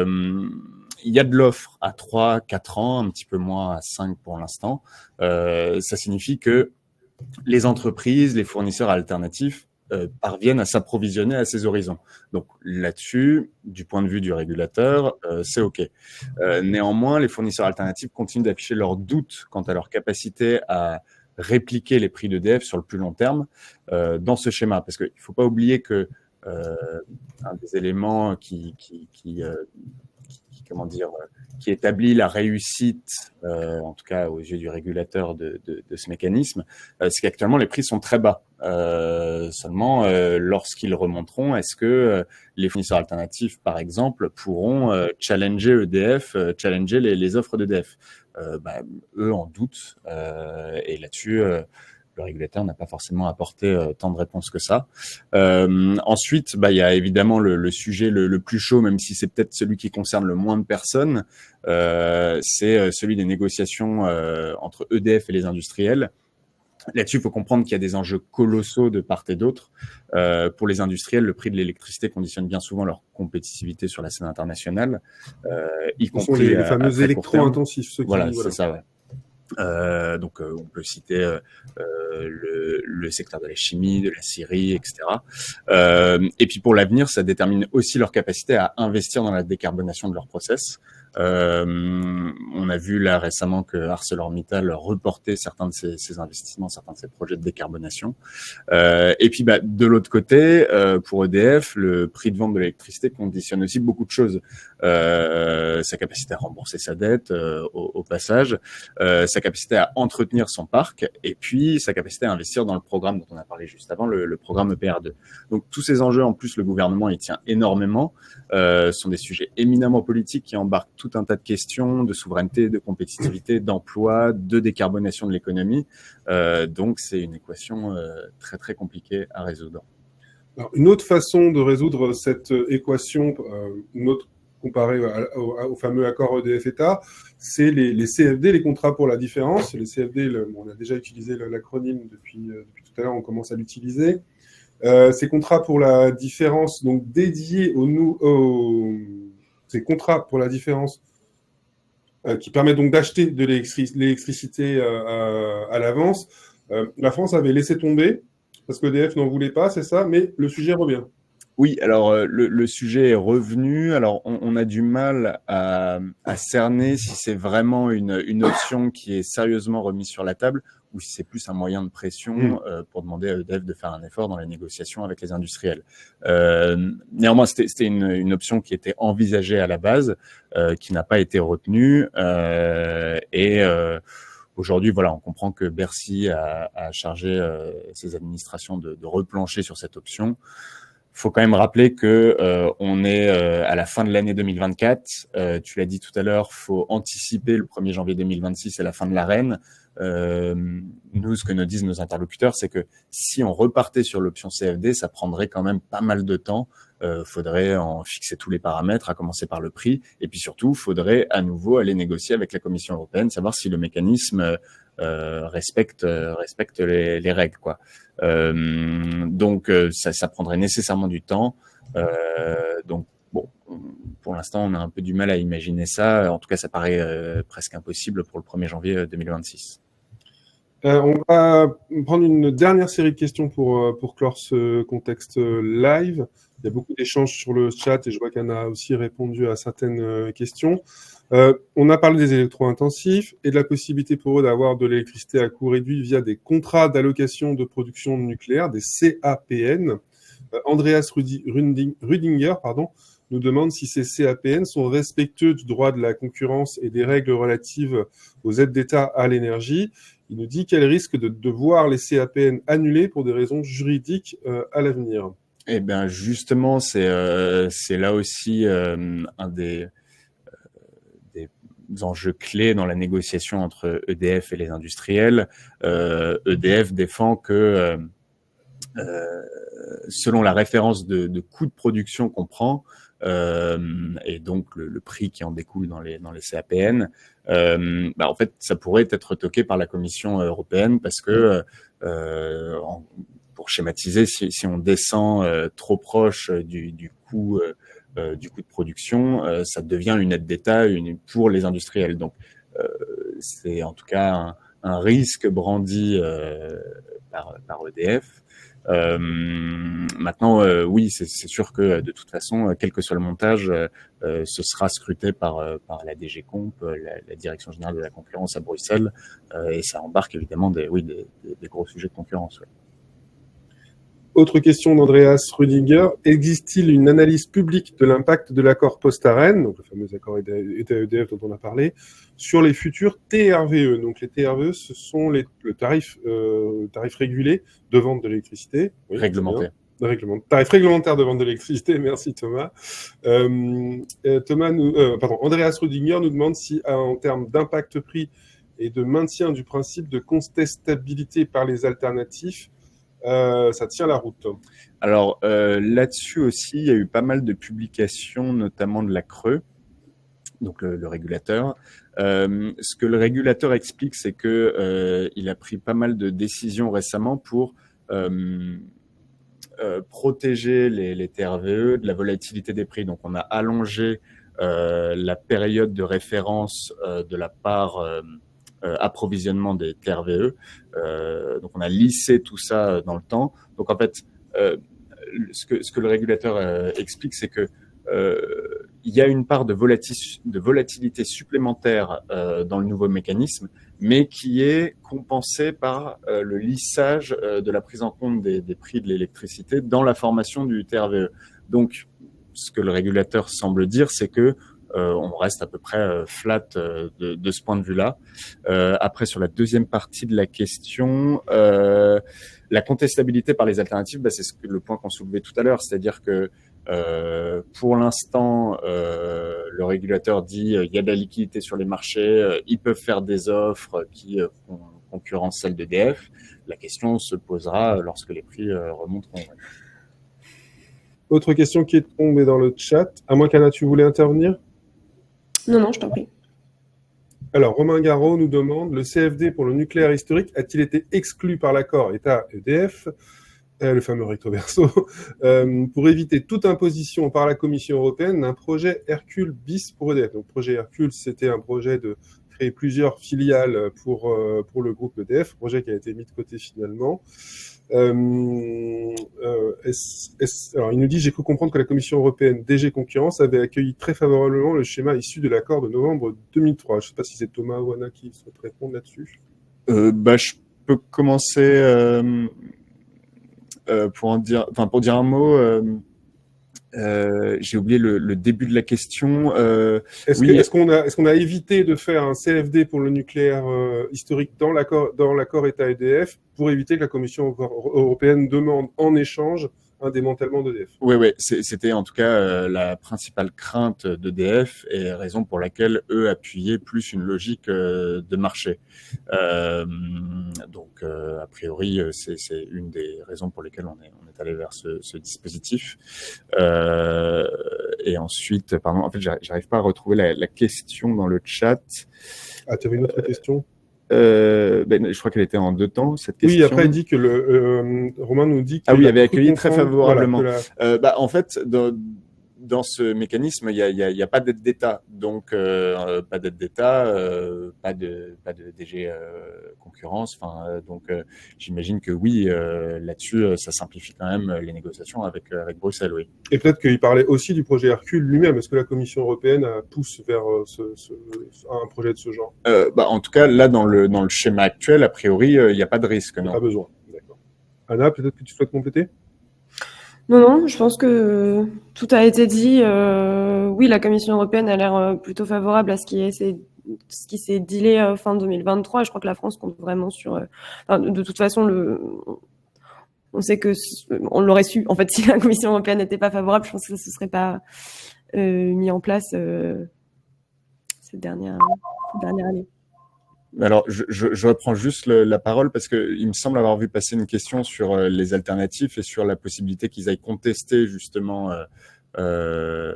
Il y a de l'offre à 3, 4 ans, un petit peu moins à 5 pour l'instant. Ça signifie que les entreprises, les fournisseurs alternatifs parviennent à s'approvisionner à ces horizons. Donc là-dessus, du point de vue du régulateur, c'est OK. Néanmoins, les fournisseurs alternatifs continuent d'afficher leurs doutes quant à leur capacité à répliquer les prix d'EDF sur le plus long terme dans ce schéma. Parce qu'il ne faut pas oublier que un des éléments qui établit la réussite, en tout cas aux yeux du régulateur de ce mécanisme, c'est qu'actuellement les prix sont très bas. Seulement, lorsqu'ils remonteront, est-ce que les fournisseurs alternatifs, par exemple, pourront challenger EDF, challenger les offres d'EDF? Eux en doutent, et là-dessus, le régulateur n'a pas forcément apporté tant de réponses que ça. Ensuite, il y a évidemment le sujet le plus chaud, même si c'est peut-être celui qui concerne le moins de personnes, c'est celui des négociations entre EDF et les industriels. Là-dessus, il faut comprendre qu'il y a des enjeux colossaux de part et d'autre. Pour les industriels, le prix de l'électricité conditionne bien souvent leur compétitivité sur la scène internationale, y compris ce sont les fameux électro-intensifs. Voilà, c'est ça, ouais. Donc on peut citer le secteur de la chimie, de la scierie, etc. Et puis pour l'avenir, ça détermine aussi leur capacité à investir dans la décarbonation de leurs process. On a vu là récemment que ArcelorMittal reportait certains de ses investissements, certains de ses projets de décarbonation. Et puis de l'autre côté, pour EDF, le prix de vente de l'électricité conditionne aussi beaucoup de choses. Sa capacité à rembourser sa dette au passage, sa capacité à entretenir son parc, et puis sa capacité à investir dans le programme dont on a parlé juste avant, le programme EPR2. Donc tous ces enjeux, en plus, le gouvernement y tient énormément. Sont des sujets éminemment politiques qui embarquent tout un tas de questions de souveraineté, de compétitivité, d'emploi, de décarbonation de l'économie. Donc c'est une équation très très compliquée à résoudre. Alors, une autre façon de résoudre cette équation, une autre comparée au fameux accord EDF-État, c'est les CFD, les contrats pour la différence. Les CFD, on a déjà utilisé l'acronyme depuis tout à l'heure, on commence à l'utiliser. Ces contrats pour la différence, donc dédiés ces contrats pour la différence qui permettent donc d'acheter de l'électricité à l'avance. La France avait laissé tomber parce qu'EDF n'en voulait pas, c'est ça, mais le sujet revient. Oui, alors le sujet est revenu. Alors on a du mal à cerner si c'est vraiment une option qui est sérieusement remise sur la table ou si c'est plus un moyen de pression pour demander à EDF de faire un effort dans les négociations avec les industriels. Néanmoins, c'était une option qui était envisagée à la base, qui n'a pas été retenue aujourd'hui, voilà, on comprend que Bercy a chargé ses administrations de replancher sur cette option. Faut quand même rappeler que on est à la fin de l'année 2024. Tu l'as dit tout à l'heure, faut anticiper le 1er janvier 2026 et la fin de l'ARENE. Nous, ce que nous disent nos interlocuteurs, c'est que si on repartait sur l'option CFD, ça prendrait quand même pas mal de temps. Faudrait en fixer tous les paramètres, à commencer par le prix, et puis surtout, faudrait à nouveau aller négocier avec la Commission européenne, savoir si le mécanisme respecte les règles, quoi. Donc ça prendrait nécessairement du temps. Donc bon, pour l'instant, on a un peu du mal à imaginer ça. En tout cas, ça paraît presque impossible pour le 1er janvier 2026. On va prendre une dernière série de questions pour clore ce contexte live. Il y a beaucoup d'échanges sur le chat et je vois qu'Anna a aussi répondu à certaines questions. On a parlé des électro-intensifs et de la possibilité pour eux d'avoir de l'électricité à coût réduit via des contrats d'allocation de production nucléaire, des CAPN. Andreas Rudinger nous demande si ces CAPN sont respectueux du droit de la concurrence et des règles relatives aux aides d'État à l'énergie. Il nous dit qu'elle risque de voir les CAPN annulés pour des raisons juridiques à l'avenir. Eh bien, justement, c'est là aussi un des enjeux clés dans la négociation entre EDF et les industriels. EDF défend que selon la référence de coût de production qu'on prend, et donc le prix qui en découle dans les CAPN, en fait, ça pourrait être toqué par la Commission européenne parce que, pour schématiser, si on descend trop proche du coût de production, ça devient une aide d'État pour les industriels. Donc, c'est en tout cas un risque brandi par EDF. Maintenant, oui, c'est sûr que de toute façon, quel que soit le montage, ce sera scruté par la DG Comp, la Direction Générale de la Concurrence à Bruxelles, et ça embarque évidemment des gros sujets de concurrence. Ouais. Autre question d'Andreas Rüdiger. Existe-t-il une analyse publique de l'impact de l'accord post-ARENH, donc le fameux accord ETA-EDF dont on a parlé, sur les futurs TRVE? Donc les TRVE, ce sont le tarif régulé de vente de l'électricité. Oui, réglementé. Tarif réglementaire de vente de l'électricité. Merci Thomas. Andreas Rüdiger nous demande si, en termes d'impact prix et de maintien du principe de contestabilité par les alternatifs, ça tient la route. Alors là-dessus aussi, il y a eu pas mal de publications, notamment de la CRE, donc le régulateur. Ce que le régulateur explique, c'est que il a pris pas mal de décisions récemment pour protéger les TRVE de la volatilité des prix. Donc on a allongé la période de référence de la part approvisionnement des TRVE. Donc on a lissé tout ça dans le temps. Donc en fait, ce que le régulateur explique, c'est que il y a une part de volatilité supplémentaire dans le nouveau mécanisme, mais qui est compensée par le lissage de la prise en compte des prix de l'électricité dans la formation du TRVE. Donc, ce que le régulateur semble dire, c'est que on reste à peu près flat de ce point de vue-là. Après, sur la deuxième partie de la question, la contestabilité par les alternatives, c'est le point qu'on soulevait tout à l'heure, c'est-à-dire que pour l'instant, le régulateur dit il y a de la liquidité sur les marchés, ils peuvent faire des offres qui concurrencent celles d'EDF. La question se posera lorsque les prix remonteront. Autre question qui est tombée dans le chat. À moins qu'Anna, tu voulais intervenir? Non, je t'en prie. Alors, Romain Garot nous demande, le CFD pour le nucléaire historique a-t-il été exclu par l'accord État-EDF, le fameux recto verso, pour éviter toute imposition par la Commission européenne d'un projet Hercule bis pour EDF? Donc, projet Hercule, c'était un projet de créer plusieurs filiales pour le groupe EDF, projet qui a été mis de côté finalement. Alors, il nous dit, j'ai cru comprendre que la Commission européenne DG Concurrence avait accueilli très favorablement le schéma issu de l'accord de novembre 2003. Je ne sais pas si c'est Thomas ou Anna qui souhaite répondre là-dessus. Je peux commencer pour dire un mot. J'ai oublié le début de la question. Est-ce qu'on a évité de faire un CFD pour le nucléaire historique dans l'accord État-EDF pour éviter que la Commission européenne demande en échange un démantèlement d'EDF? Oui, c'était en tout cas la principale crainte d'EDF et raison pour laquelle eux appuyaient plus une logique de marché. Donc, a priori, c'est une des raisons pour lesquelles on est allé vers ce dispositif. Et ensuite, pardon, en fait, j'arrive pas à retrouver la question dans le chat. Ah, tu avais une autre question? Je crois qu'elle était en deux temps, cette question. Oui, après, il dit que Romain nous dit qu'il avait accueilli très favorablement. Voilà, en fait, dans ce mécanisme, il y a pas d'aide d'État, donc pas d'aide d'État, pas de DG concurrence. Donc j'imagine que oui, là-dessus, ça simplifie quand même les négociations avec Bruxelles, oui. Et peut-être qu'il parlait aussi du projet Hercule lui-même. Est-ce que la Commission européenne pousse vers un projet de ce genre? En tout cas, là, dans le schéma actuel, a priori, il n'y a pas de risque. Non. Pas besoin. D'accord. Anna, peut-être que tu souhaites compléter? Non, je pense que tout a été dit. Oui, la Commission européenne a l'air plutôt favorable à ce qui s'est dealé fin 2023. Je crois que la France compte vraiment sur... de toute façon, on sait que on l'aurait su. En fait, si la Commission européenne n'était pas favorable, je pense que ce ne serait pas mis en place cette dernière année. Alors, je reprends juste la parole parce que il me semble avoir vu passer une question sur les alternatifs et sur la possibilité qu'ils aillent contester justement un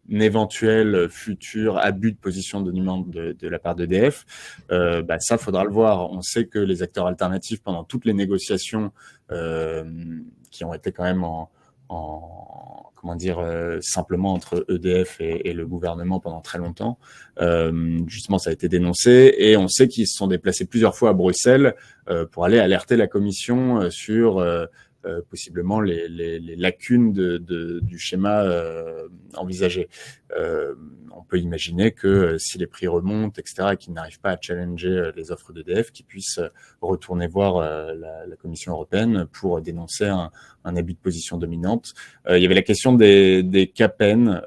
éventuel futur abus de position dominante de la part d'EDF. Ça, faudra le voir. On sait que les acteurs alternatifs, pendant toutes les négociations qui ont été quand même simplement entre EDF et le gouvernement pendant très longtemps. Justement, ça a été dénoncé et on sait qu'ils se sont déplacés plusieurs fois à Bruxelles pour aller alerter la Commission sur possiblement les lacunes du schéma envisagé. On peut imaginer que si les prix remontent, etc., et qu'ils n'arrivent pas à challenger les offres d'EDF, qu'ils puissent retourner voir la Commission européenne pour dénoncer un abus de position dominante. Il y avait la question des CAPEN.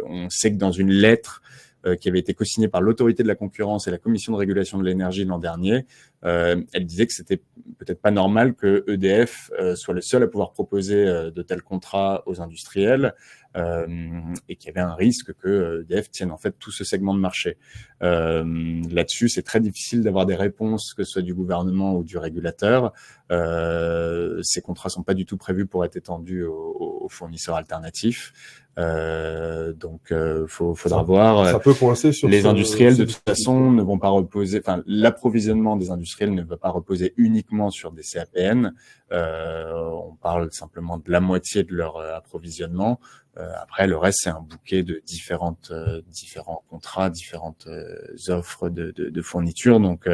On sait que dans une lettre qui avait été co-signée par l'autorité de la concurrence et la commission de régulation de l'énergie l'an dernier, elle disait que c'était peut-être pas normal que EDF soit le seul à pouvoir proposer de tels contrats aux industriels et qu'il y avait un risque que EDF tienne en fait tout ce segment de marché. Là-dessus, c'est très difficile d'avoir des réponses, que ce soit du gouvernement ou du régulateur. Ces contrats sont pas du tout prévus pour être étendus aux fournisseurs alternatifs. Donc, faudra voir. Ça peut coincer sur les industriels, de toute façon, ne vont pas reposer. Enfin, l'approvisionnement des industriels ne va pas reposer uniquement sur des CAPN. On parle simplement de la moitié de leur approvisionnement. Après, le reste, c'est un bouquet de différents contrats, différentes offres de fourniture. Donc,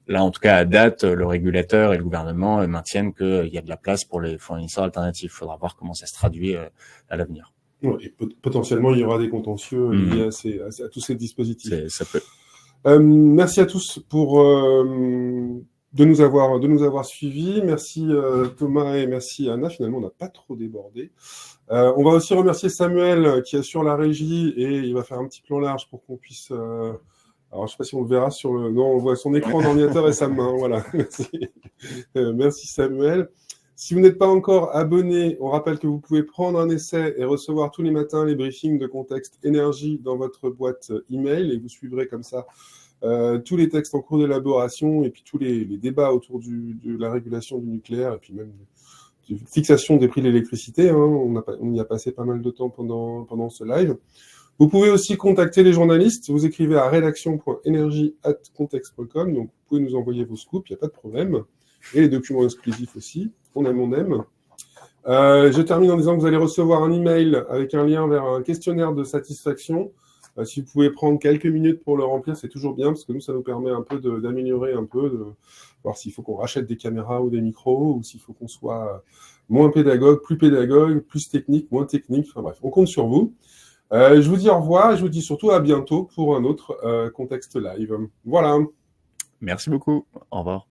là, en tout cas, à date, le régulateur et le gouvernement maintiennent qu'il y a de la place pour les fournisseurs alternatifs. Il faudra voir comment ça se traduit à l'avenir. Et potentiellement, il y aura des contentieux liés à tous ces dispositifs. Ça peut. Merci à tous pour de nous avoir suivis. Merci Thomas et merci Anna. Finalement, on n'a pas trop débordé. On va aussi remercier Samuel qui assure la régie et il va faire un petit plan large pour qu'on puisse... Alors, je sais pas si on le verra sur le... Non, on voit son écran d'ordinateur et sa main. Voilà. Merci. Merci Samuel. Si vous n'êtes pas encore abonné, on rappelle que vous pouvez prendre un essai et recevoir tous les matins les briefings de contexte énergie dans votre boîte email et vous suivrez comme ça tous les textes en cours d'élaboration et puis tous les débats autour de la régulation du nucléaire et puis même de fixation des prix de l'électricité. Hein. On y a passé pas mal de temps pendant ce live. Vous pouvez aussi contacter les journalistes. Vous écrivez à rédaction.energie@context.com. Donc, vous pouvez nous envoyer vos scoops, il n'y a pas de problème. Et les documents exclusifs aussi. On aime. Je termine en disant que vous allez recevoir un email avec un lien vers un questionnaire de satisfaction. Si vous pouvez prendre quelques minutes pour le remplir, c'est toujours bien, parce que nous, ça nous permet un peu d'améliorer un peu, de voir s'il faut qu'on rachète des caméras ou des micros, ou s'il faut qu'on soit moins pédagogue, plus technique, moins technique. Enfin bref, on compte sur vous. Je vous dis au revoir et je vous dis surtout à bientôt pour un autre contexte live. Voilà. Merci beaucoup. Au revoir.